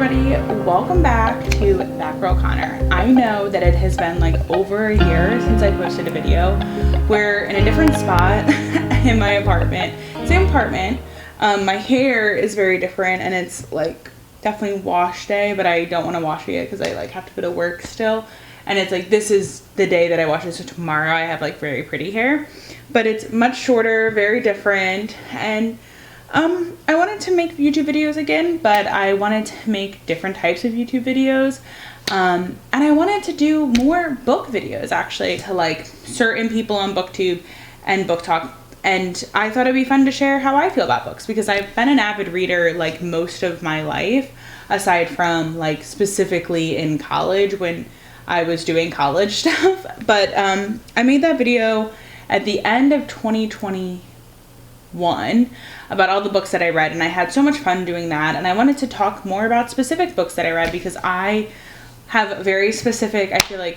everybody, welcome back to That Girl Connor. I know that it has been like over a year since I posted a video. We're in a different spot in my apartment. Same apartment. My hair is very different and it's like definitely wash day, but I don't want to wash it yet because I like have to go to work still. And it's like, this is the day that I wash it, so tomorrow I have like very pretty hair. But it's much shorter, very different, and I wanted to make YouTube videos again, but I wanted to make different types of YouTube videos. And I wanted to do more book videos actually to like certain people on booktube and book talk. And I thought it'd be fun to share how I feel about books because I've been an avid reader like most of my life, aside from like specifically in college when I was doing college stuff. But I made that video at the end of 2021 about all the books that I read, and I had so much fun doing that. And I wanted to talk more about specific books that I read because I have very specific, I feel like,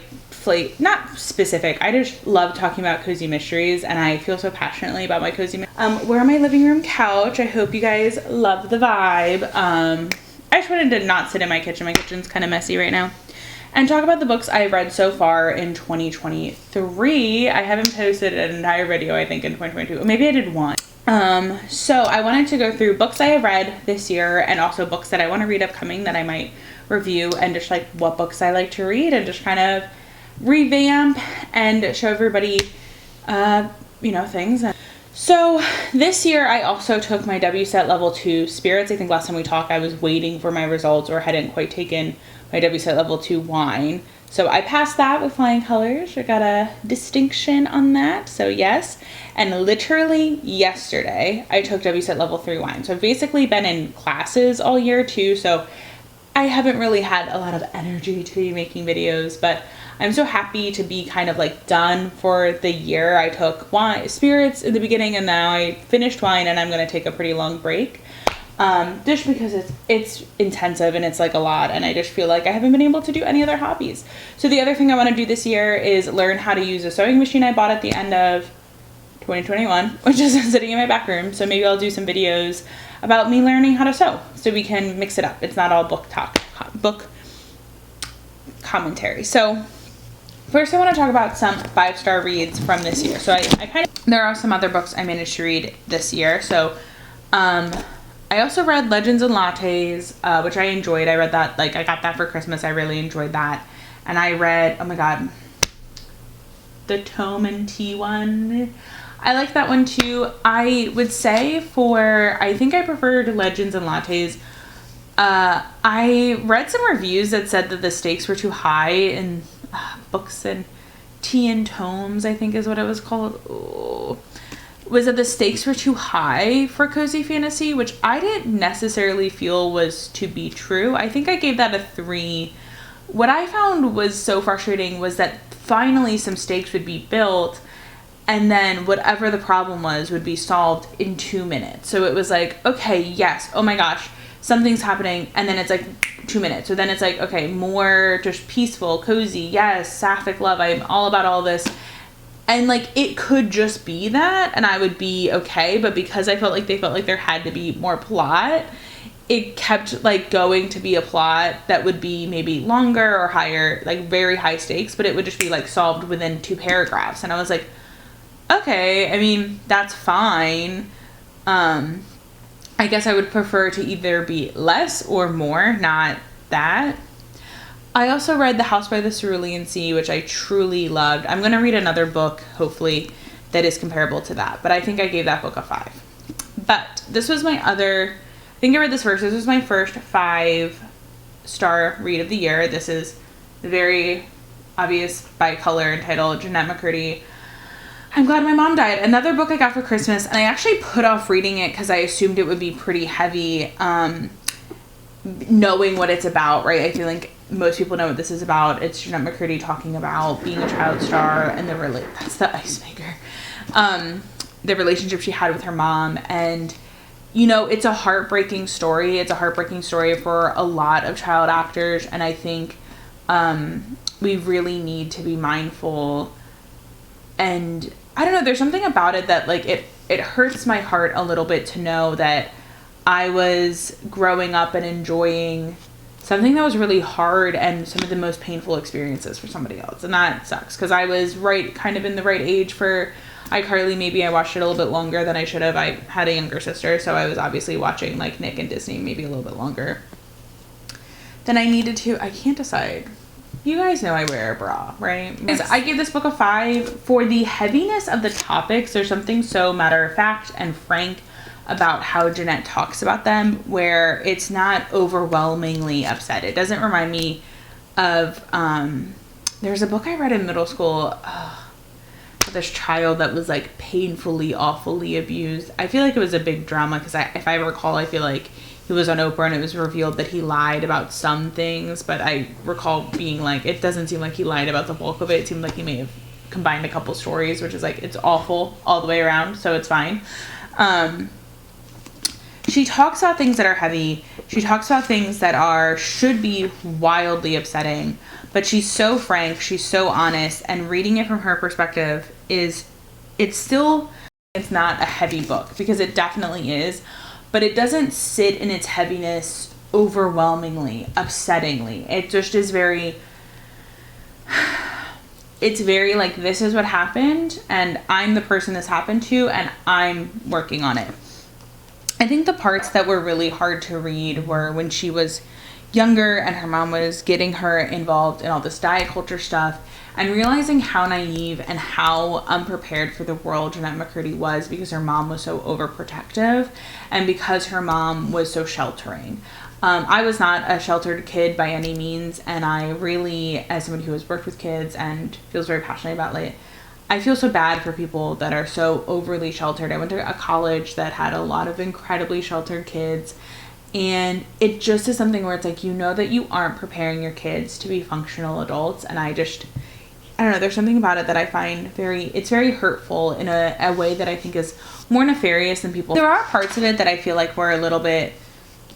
not specific, I just love talking about cozy mysteries, and I feel so passionately about my cozy we're on my living room couch. I hope you guys love the vibe. I just wanted to not sit in my kitchen. My kitchen's kind of messy right now. And talk about the books I've read so far in 2023. I haven't posted an entire video, I think, in 2022. Maybe I did one. So I wanted to go through books I have read this year and also books that I want to read upcoming that I might review, and just like what books I like to read, and just kind of revamp and show everybody, things. So this year I also took my WSET level 2 spirits. I think last time we talked I was waiting for my results or hadn't quite taken my WSET level 2 wine. So I passed that with flying colors. I got a distinction on that, so yes. And literally yesterday I took WSET level 3 wine. So I've basically been in classes all year too, so I haven't really had a lot of energy to be making videos, but I'm so happy to be kind of like done for the year. I took spirits in the beginning and now I finished wine, and I'm going to take a pretty long break. Just because it's intensive and it's like a lot, and I just feel like I haven't been able to do any other hobbies. So the other thing I want to do this year is learn how to use a sewing machine I bought at the end of 2021, which is sitting in my back room. So maybe I'll do some videos about me learning how to sew so we can mix it up. It's not all book commentary. So first I want to talk about some 5-star reads from this year. So there are some other books I managed to read this year. So I also read Legends and Lattes, which I enjoyed. I read that, like I got that for Christmas. I really enjoyed that. And I read, oh my God, the Tome and Tea one. I like that one too. I would say I think I preferred Legends and Lattes. I read some reviews that said that the stakes were too high in books and Tea and Tomes, I think is what it was called. Oh. Was that the stakes were too high for cozy fantasy, which I didn't necessarily feel was to be true. I think I gave that a 3. What I found was so frustrating was that finally some stakes would be built, and then whatever the problem was would be solved in 2 minutes. So it was like, okay, yes, oh my gosh, something's happening, and then it's like 2 minutes. So then it's like, okay, more just peaceful, cozy, yes, sapphic love, I'm all about all this. And like it could just be that and I would be okay, but because I felt like there had to be more plot, it kept like going to be a plot that would be maybe longer or higher, like very high stakes, but it would just be like solved within 2 paragraphs. And I was like, okay, I mean, that's fine. I guess I would prefer to either be less or more, not that. I also read The House by the Cerulean Sea, which I truly loved. I'm going to read another book, hopefully, that is comparable to that. But I think I gave that book a 5. But this was I think I read this first. This was my first 5-star read of the year. This is the very obvious by color entitled Jeanette McCurdy, I'm Glad My Mom Died. Another book I got for Christmas. And I actually put off reading it because I assumed it would be pretty heavy, knowing what it's about, right? I feel like most people know what this is about. It's Jeanette McCurdy talking about being a child star and that's the ice maker. The relationship she had with her mom, and it's a heartbreaking story. It's a heartbreaking story for a lot of child actors, and I think we really need to be mindful. And I don't know, there's something about it that like it hurts my heart a little bit to know that I was growing up and enjoying something that was really hard and some of the most painful experiences for somebody else. And that sucks because I was kind of in the right age for iCarly. Maybe I watched it a little bit longer than I should have. I had a younger sister, so I was obviously watching like Nick and Disney maybe a little bit longer than I needed to. I can't decide. You guys know I wear a bra, right? Yes. I give this book a 5 for the heaviness of the topics. There's something so matter of fact and frank about how Jeanette talks about them, where it's not overwhelmingly upset. It doesn't remind me of, there's a book I read in middle school, this child that was like painfully, awfully abused. I feel like it was a big drama because if I recall, I feel like he was on Oprah and it was revealed that he lied about some things, but I recall being like, it doesn't seem like he lied about the bulk of it. It seemed like he may have combined a couple stories, which is like, it's awful all the way around, so it's fine. She talks about things that are heavy. She talks about things that should be wildly upsetting, but she's so frank, she's so honest, and reading it from her perspective it's not a heavy book, because it definitely is, but it doesn't sit in its heaviness overwhelmingly, upsettingly. It just is it's very like, this is what happened, and I'm the person this happened to, and I'm working on it. I think the parts that were really hard to read were when she was younger and her mom was getting her involved in all this diet culture stuff, and realizing how naive and how unprepared for the world Jeanette McCurdy was, because her mom was so overprotective and because her mom was so sheltering. I was not a sheltered kid by any means, and I really, as somebody who has worked with kids and feels very passionate about it, I feel so bad for people that are so overly sheltered. I went to a college that had a lot of incredibly sheltered kids, and it just is something where it's like, you know that you aren't preparing your kids to be functional adults, and I don't know, there's something about it that I find it's very hurtful in a way that I think is more nefarious than people. There are parts of it that I feel like were a little bit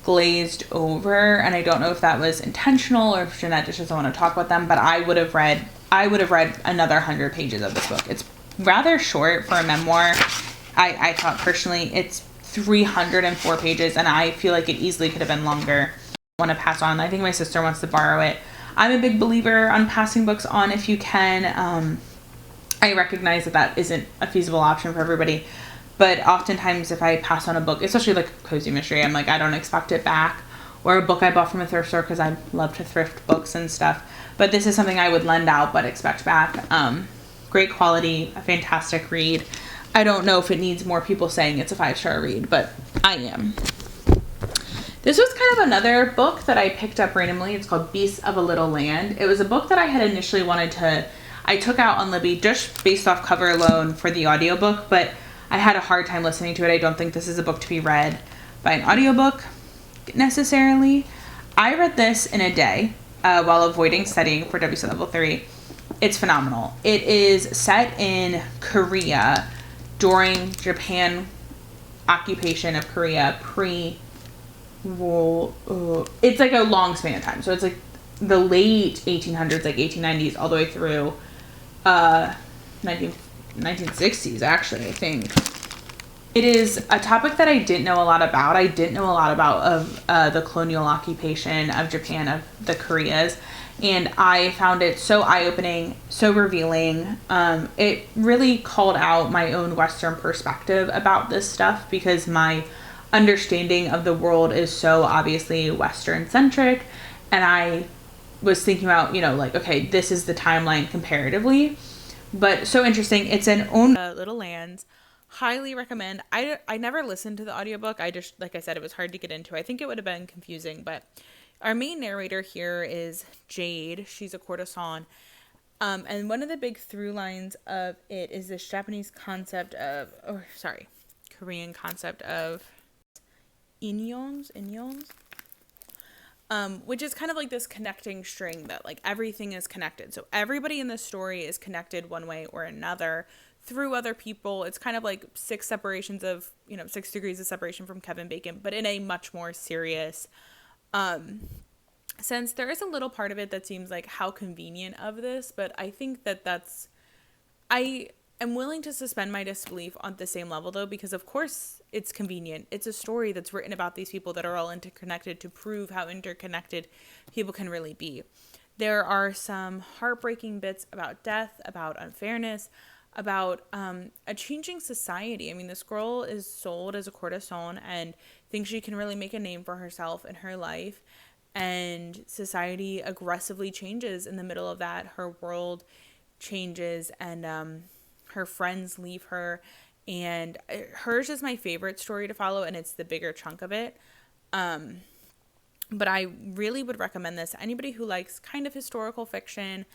glazed over, and I don't know if that was intentional or if Jeanette just doesn't want to talk about them, but I would have read another 100 pages of this book. It's rather short for a memoir. I thought personally it's 304 pages, and I feel like it easily could have been longer. I want to pass on. I think my sister wants to borrow it. I'm a big believer on passing books on if you can. I recognize that isn't a feasible option for everybody, but oftentimes if I pass on a book, especially like a cozy mystery, I'm like, I don't expect it back, or a book I bought from a thrift store, because I love to thrift books and stuff. But this is something I would lend out but expect back. Great quality, a fantastic read. I don't know if it needs more people saying it's a 5-star read, but I am. This was kind of another book that I picked up randomly. It's called Beasts of a Little Land. It was a book that I had initially I took out on Libby just based off cover alone for the audiobook, but I had a hard time listening to it. I don't think this is a book to be read by an audiobook necessarily. I read this in a day while avoiding studying for WC Level 3. It's phenomenal. It is set in Korea during Japan occupation of Korea it's like a long span of time. So it's like the late 1800s, like 1890s, all the way through 1960s, actually, I think. It is a topic that I didn't know a lot about. I didn't know a lot about the colonial occupation of Japan, of the Koreas. And I found it so eye-opening, so revealing. It really called out my own Western perspective about this stuff, because my understanding of the world is so obviously Western-centric. And I was thinking about, like, okay, this is the timeline comparatively. But so interesting. It's an own Little Lands. Highly recommend. I never listened to the audiobook. I just, like I said, it was hard to get into. I think it would have been confusing, but our main narrator here is Jade. She's a courtesan. And one of the big through lines of it is this Korean concept of inyons, which is kind of like this connecting string that like everything is connected. So everybody in this story is connected one way or another through other people. It's kind of like 6 degrees of separation from Kevin Bacon, but in a much more serious sense. There is a little part of it that seems like how convenient of this, but I think that I'm willing to suspend my disbelief on the same level, though, because of course it's convenient. It's a story that's written about these people that are all interconnected to prove how interconnected people can really be. There are some heartbreaking bits about death, about unfairness, about a changing society. I mean, this girl is sold as a courtesan and thinks she can really make a name for herself in her life. And society aggressively changes in the middle of that. Her world changes, and her friends leave her. And hers is my favorite story to follow, and it's the bigger chunk of it. But I really would recommend this to anybody who likes kind of historical fiction,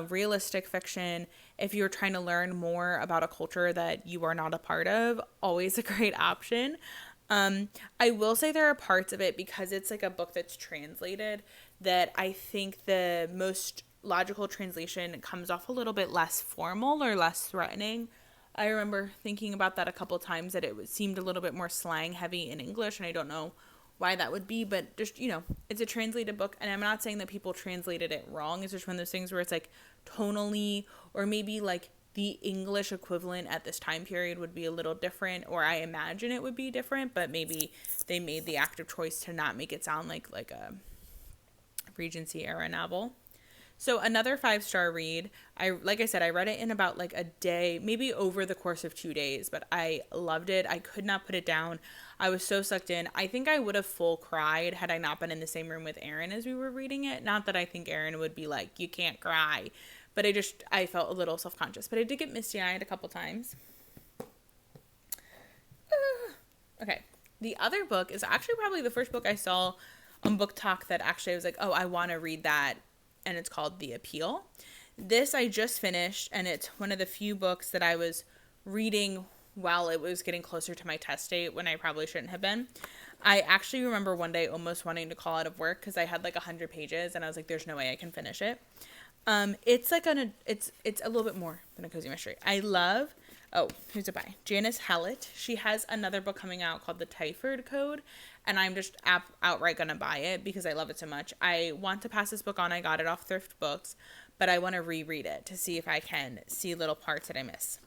realistic fiction. If you're trying to learn more about a culture that you are not a part of, always a great option. I will say there are parts of it, because it's like a book that's translated, that I think the most logical translation comes off a little bit less formal or less threatening. I remember thinking about that a couple times, that it seemed a little bit more slang heavy in English, and I don't know why that would be, but just, it's a translated book, and I'm not saying that people translated it wrong. It's just one of those things where it's like tonally, or maybe like the English equivalent at this time period would be a little different, or I imagine it would be different, but maybe they made the active choice to not make it sound like a Regency era novel. So another 5-star read. Like I said, I read it in about like a day, maybe over the course of 2 days, but I loved it. I could not put it down. I was so sucked in. I think I would have full cried had I not been in the same room with Erin as we were reading it. Not that I think Erin would be like, you can't cry, but I felt a little self-conscious, but I did get misty-eyed a couple times. Okay. The other book is actually probably the first book I saw on Book Talk that actually I was like, oh, I want to read that. And it's called The Appeal. This I just finished, and it's one of the few books that I was reading while it was getting closer to my test date, when I probably shouldn't have been. I actually remember one day almost wanting to call out of work because I had like 100 pages, and I was like, there's no way I can finish it. It's like it's a little bit more than a cozy mystery. I love, who's it by? Janice Hallett. She has another book coming out called The Typhord Code, and I'm just outright gonna buy it because I love it so much. I want to pass this book on. I got it off Thrift Books, but I want to reread it to see if I can see little parts that I miss.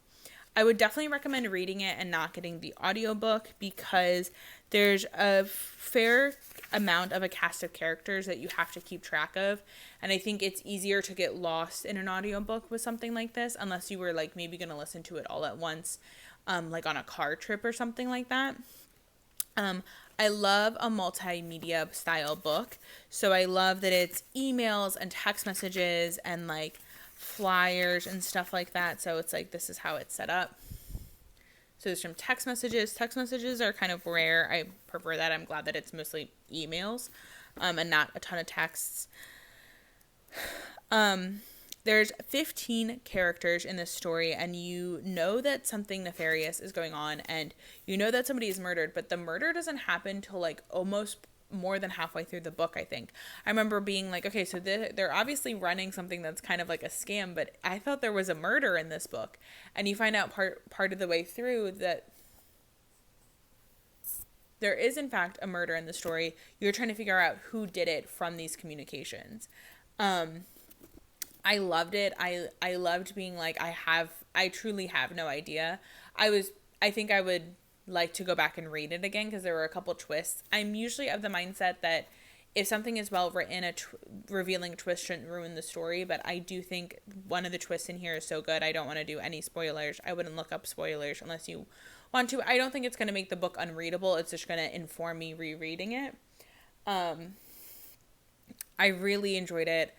I would definitely recommend reading it and not getting the audiobook, because there's a fair amount of a cast of characters that you have to keep track of. And I think it's easier to get lost in an audiobook with something like this, unless you were like maybe going to listen to it all at once, like on a car trip or something like that. I love a multimedia style book. So I love that it's emails and text messages and like flyers and stuff like that. So it's like, this is how it's set up. So there's some text messages. Text messages are kind of rare. I prefer that. I'm glad that it's mostly emails, and not a ton of texts. There's 15 characters in this story, and you know that something nefarious is going on, and you know that somebody is murdered, but the murder doesn't happen till like almost more than halfway through the book, I think. I remember being like, okay, so they're obviously running something that's kind of like a scam, but I thought there was a murder in this book. And you find out part of the way through that there is in fact a murder in the story. You're trying to figure out who did it from these communications. I loved it. I loved being like, I truly have no idea. I think I would like to go back and read it again because there were a couple twists. I'm usually of the mindset that if something is well written, revealing a twist shouldn't ruin the story, but I do think one of the twists in here is so good. I don't want to do any spoilers. I wouldn't look up spoilers unless you want to. I don't think it's going to make the book unreadable. It's just going to inform me rereading it. I really enjoyed it.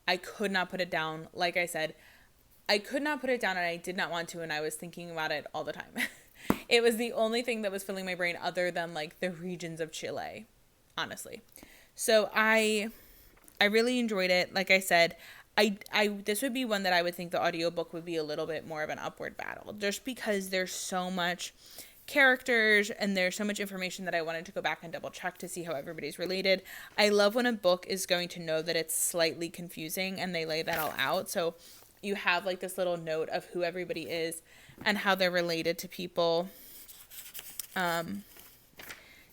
I could not put it down. Like I said, I could not put it down, and I did not want to, and I was thinking about it all the time. It was the only thing that was filling my brain other than like the regions of Chile, honestly. So I really enjoyed it. Like I said, this would be one that I would think the audiobook would be a little bit more of an upward battle, just because there's so much characters and there's so much information that I wanted to go back and double check to see how everybody's related. I love when a book is going to know that it's slightly confusing and they lay that all out. So you have like this little note of who everybody is and how they're related to people,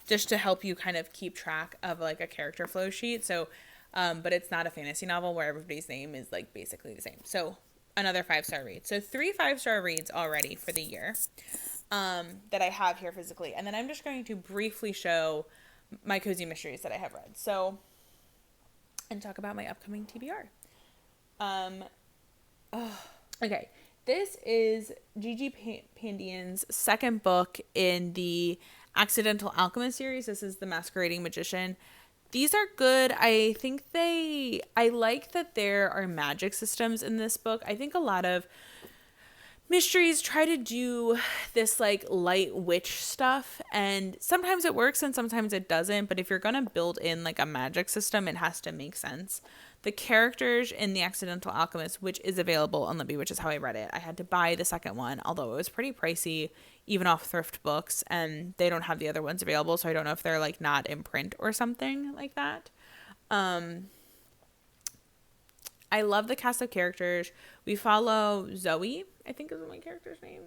just to help you kind of keep track of like a character flow sheet. So, but it's not a fantasy novel where everybody's name is like basically the same. So another 5-star read. So 3 5-star reads already for the year that I have here physically. And then I'm just going to briefly show my cozy mysteries that I have read. So, and talk about my upcoming TBR. Okay. This is Gigi Pandian's second book in the Accidental Alchemist series. This is The Masquerading Magician. These are good. I think I like that there are magic systems in this book. I think a lot of mysteries try to do this like light witch stuff, and sometimes it works and sometimes it doesn't, but if you're gonna build in like a magic system, it has to make sense. The characters in The Accidental Alchemist, which is available on Libby, which is how I read it, I had to buy the second one, although it was pretty pricey, even off thrift books, and they don't have the other ones available, so I don't know if they're like not in print or something like that. I love the cast of characters. We follow Zoe, I think is my character's name.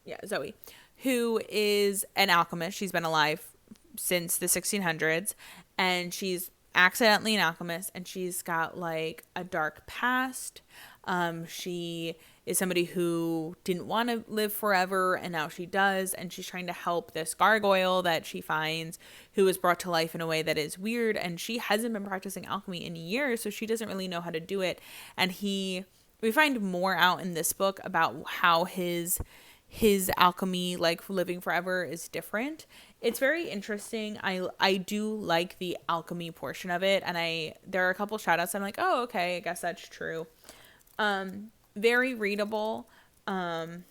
Yeah, Zoe, who is an alchemist. She's been alive since the 1600s, and she's accidentally an alchemist, and she's got like a dark past. She is somebody who didn't want to live forever, and now she does, and she's trying to help this gargoyle that she finds, who was brought to life in a way that is weird, and she hasn't been practicing alchemy in years, so she doesn't really know how to do it. And we find more out in this book about how his alchemy, like living forever, is different. It's very interesting. I do like the alchemy portion of it, and there are a couple shout outs. I'm like, oh, okay, I guess that's true. Very readable. The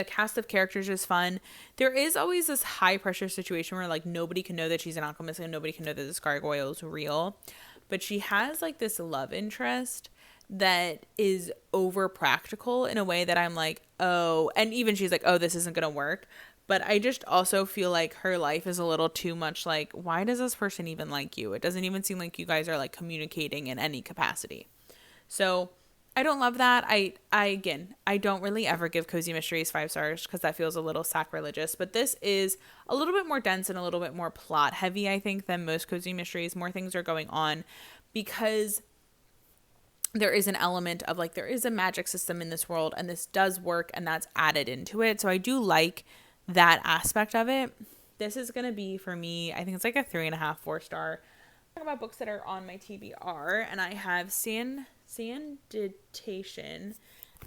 cast of characters is fun. There is always this high pressure situation where like nobody can know that she's an alchemist and nobody can know that this gargoyle is real, but she has like this love interest that is over practical in a way that I'm like, oh, and even she's like, oh, this isn't gonna work. But I just also feel like her life is a little too much like, why does this person even like you? It doesn't even seem like you guys are like communicating in any capacity. So I don't love that. I don't really ever give cozy mysteries 5 stars because that feels a little sacrilegious, but this is a little bit more dense and a little bit more plot heavy, I think, than most cozy mysteries. More things are going on because there is an element of like, there is a magic system in this world and this does work, and that's added into it. So I do like that aspect of it. This is going to be, for me, I think it's like a 3.5, 4 star. Talk about books that are on my TBR, and I have Sanitation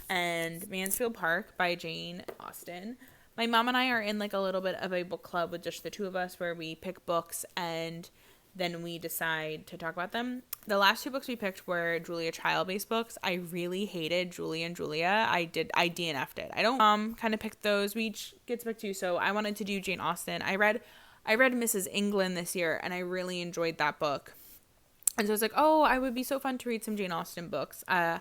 and Mansfield Park by Jane Austen. My mom and I are in like a little bit of a book club with just the two of us where we pick books and then we decide to talk about them. The last 2 books we picked were Julia Child-based books. I really hated Julie and Julia. I DNF'd it. I don't kind of picked those. We each get to pick 2, so I wanted to do Jane Austen. I read Mrs. England this year, and I really enjoyed that book. And so I was like, oh, I would be so fun to read some Jane Austen books. I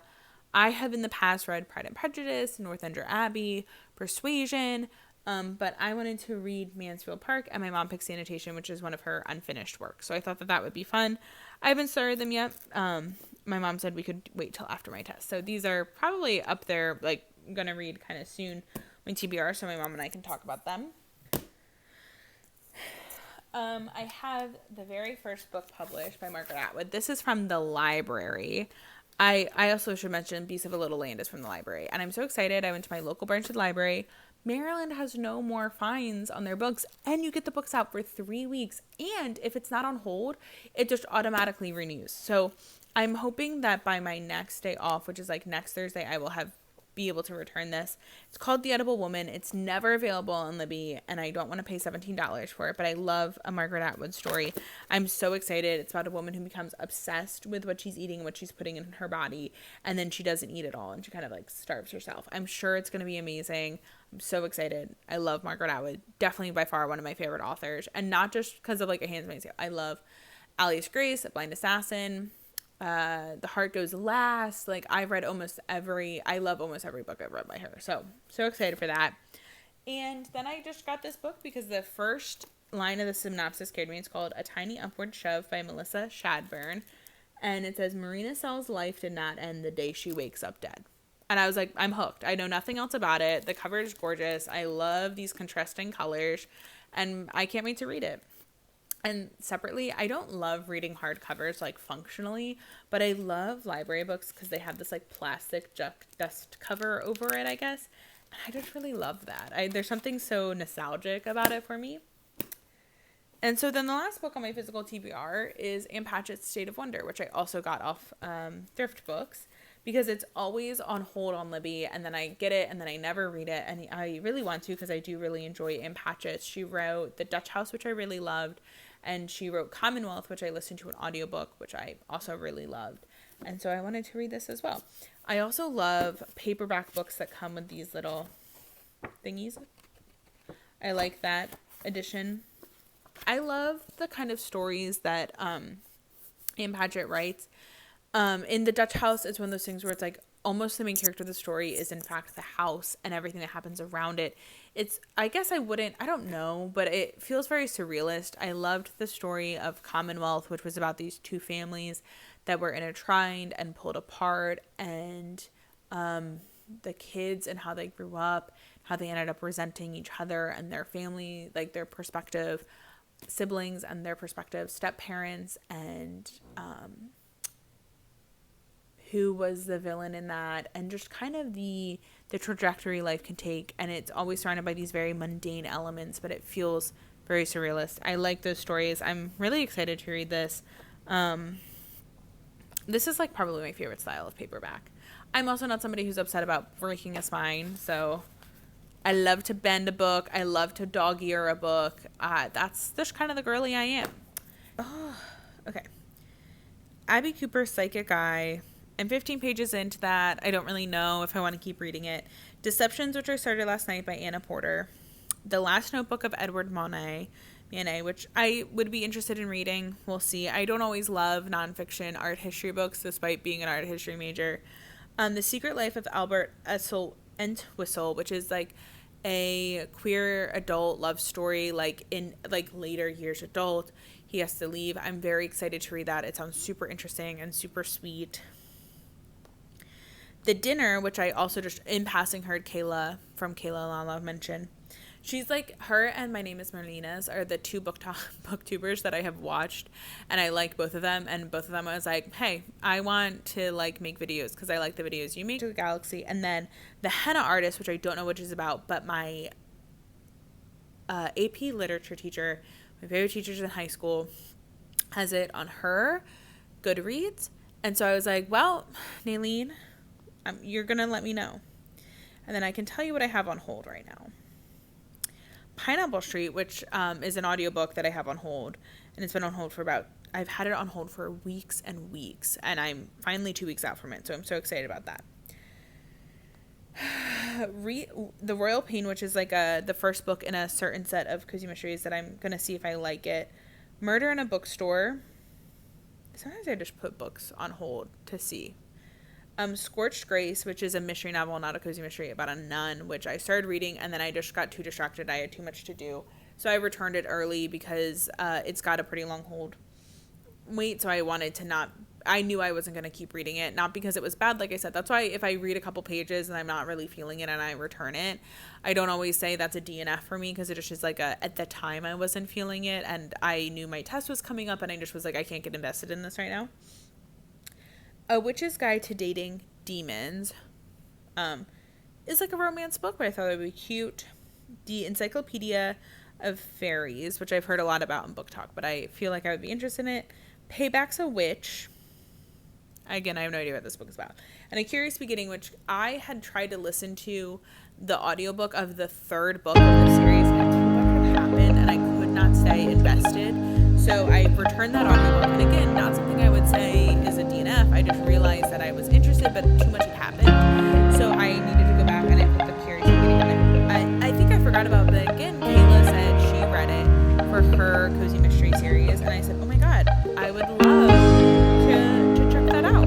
have in the past read Pride and Prejudice, Northanger Abbey, Persuasion, but I wanted to read Mansfield Park, and my mom picked Sanitation, which is one of her unfinished works. So I thought that would be fun. I haven't started them yet. My mom said we could wait till after my test. So these are probably up there, like, I'm going to read kind of soon when TBR, so my mom and I can talk about them. I have the very first book published by Margaret Atwood. This is from the library. I also should mention Beasts of a Little Land is from the library. And I'm so excited. I went to my local Branchwood library. Maryland has no more fines on their books, and you get the books out for 3 weeks. And if it's not on hold, it just automatically renews. So I'm hoping that by my next day off, which is like next Thursday, I will be able to return this. It's called The Edible Woman. It's never available on Libby, and I don't want to pay $17 for it, but I love a Margaret Atwood story. I'm so excited. It's about a woman who becomes obsessed with what she's eating and what she's putting in her body, and then she doesn't eat it all, and she kind of like starves herself. I'm sure it's going to be amazing. I'm so excited. I love Margaret Atwood. Definitely by far one of my favorite authors, and not just because of like A Handmaid's Tale. I love Alice Grace, A Blind Assassin, The Heart Goes Last. Like, I love almost every book I've read by her. So excited for that. And then I just got this book because the first line of the synopsis scared me. It's called A Tiny Upward Shove by Melissa Shadburn. And it says, Marina Sell's life did not end the day she wakes up dead. And I was like, I'm hooked. I know nothing else about it. The cover is gorgeous. I love these contrasting colors. And I can't wait to read it. And separately, I don't love reading hardcovers like functionally, but I love library books because they have this like plastic dust cover over it, I guess. And I just really love that. There's something so nostalgic about it for me. And so then the last book on my physical TBR is Anne Patchett's State of Wonder, which I also got off Thrift Books because it's always on hold on Libby, and then I get it and then I never read it, and I really want to because I do really enjoy Anne Patchett. She wrote The Dutch House, which I really loved, and she wrote Commonwealth, which I listened to an audiobook, which I also really loved. And so I wanted to read this as well. I also love paperback books that come with these little thingies. I like that edition. I love the kind of stories that Anne Patchett writes. In The Dutch House, it's one of those things where it's like almost the main character of the story is in fact the house and everything that happens around it. I guess I don't know, but it feels very surrealist. I loved the story of Commonwealth, which was about these two families that were intertwined and pulled apart, and the kids and how they grew up, how they ended up resenting each other and their family, like their perspective siblings and their perspective step parents, and who was the villain in that, and just kind of the trajectory life can take. And it's always surrounded by these very mundane elements, but it feels very surrealist. I like those stories. I'm really excited to read this. This is like probably my favorite style of paperback. I'm also not somebody who's upset about breaking a spine, so I love to bend a book. I love to dog ear a book. That's just kind of the girly I am. Oh, okay. Abby Cooper's Psychic Eye. I'm 15 pages into that. I don't really know if I want to keep reading it. Deceptions, which I started last night by Anna Porter. The Last Notebook of Edward Manet, which I would be interested in reading. We'll see. I don't always love nonfiction art history books, despite being an art history major. The Secret Life of Albert Entwistle, which is like a queer adult love story, like in like later years adult. He has to leave. I'm very excited to read that. It sounds super interesting and super sweet. The Dinner, which I also just in passing heard Kayla Lala mention. She's like, her and My Name is Marlena's are the two booktubers that I have watched, and I like both of them, and both of them I was like, hey, I want to like make videos because I like the videos you make to the galaxy. And then The Henna Artist, which I don't know what it's about, but my AP literature teacher, my favorite teachers in high school, has it on her Goodreads. And so I was like, well, Naylene, you're gonna let me know, and then I can tell you what I have on hold right now. Pineapple Street, which is an audiobook that I have on hold, and it's been on hold I've had it on hold for weeks and weeks, and I'm finally 2 weeks out from it, so I'm so excited about that. The Royal Pain, which is like the first book in a certain set of cozy mysteries that I'm gonna see if I like it. Murder in a Bookstore. Sometimes I just put books on hold to see. Scorched Grace, which is a mystery novel, not a cozy mystery, about a nun, which I started reading and then I just got too distracted. I had too much to do. So I returned it early because it's got a pretty long hold wait. So I knew I wasn't going to keep reading it. Not because it was bad, like I said. That's why if I read a couple pages and I'm not really feeling it and I return it, I don't always say that's a DNF for me because it just is like at the time I wasn't feeling it and I knew my test was coming up and I just was like, I can't get invested in this right now. A Witch's Guide to Dating Demons is like a romance book, but I thought it would be cute. The Encyclopedia of Fairies, which I've heard a lot about in Book Talk, but I feel like I would be interested in it. Payback's a Witch. Again, I have no idea what this book is about. And A Curious Beginning, which I had tried to listen to the audiobook of the third book of the series, and too much had happened, and I could not stay invested. So I returned that audiobook, and again, not something I would say is a DNF. I just realized that I was interested, but too much had happened. So I needed to go back and I put The Curious Beginning in it. I think I forgot about it, but again, Kayla said she read it for her cozy mystery series, and I said, oh my god, I would love to check that out.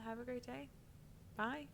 Have a great day. Bye.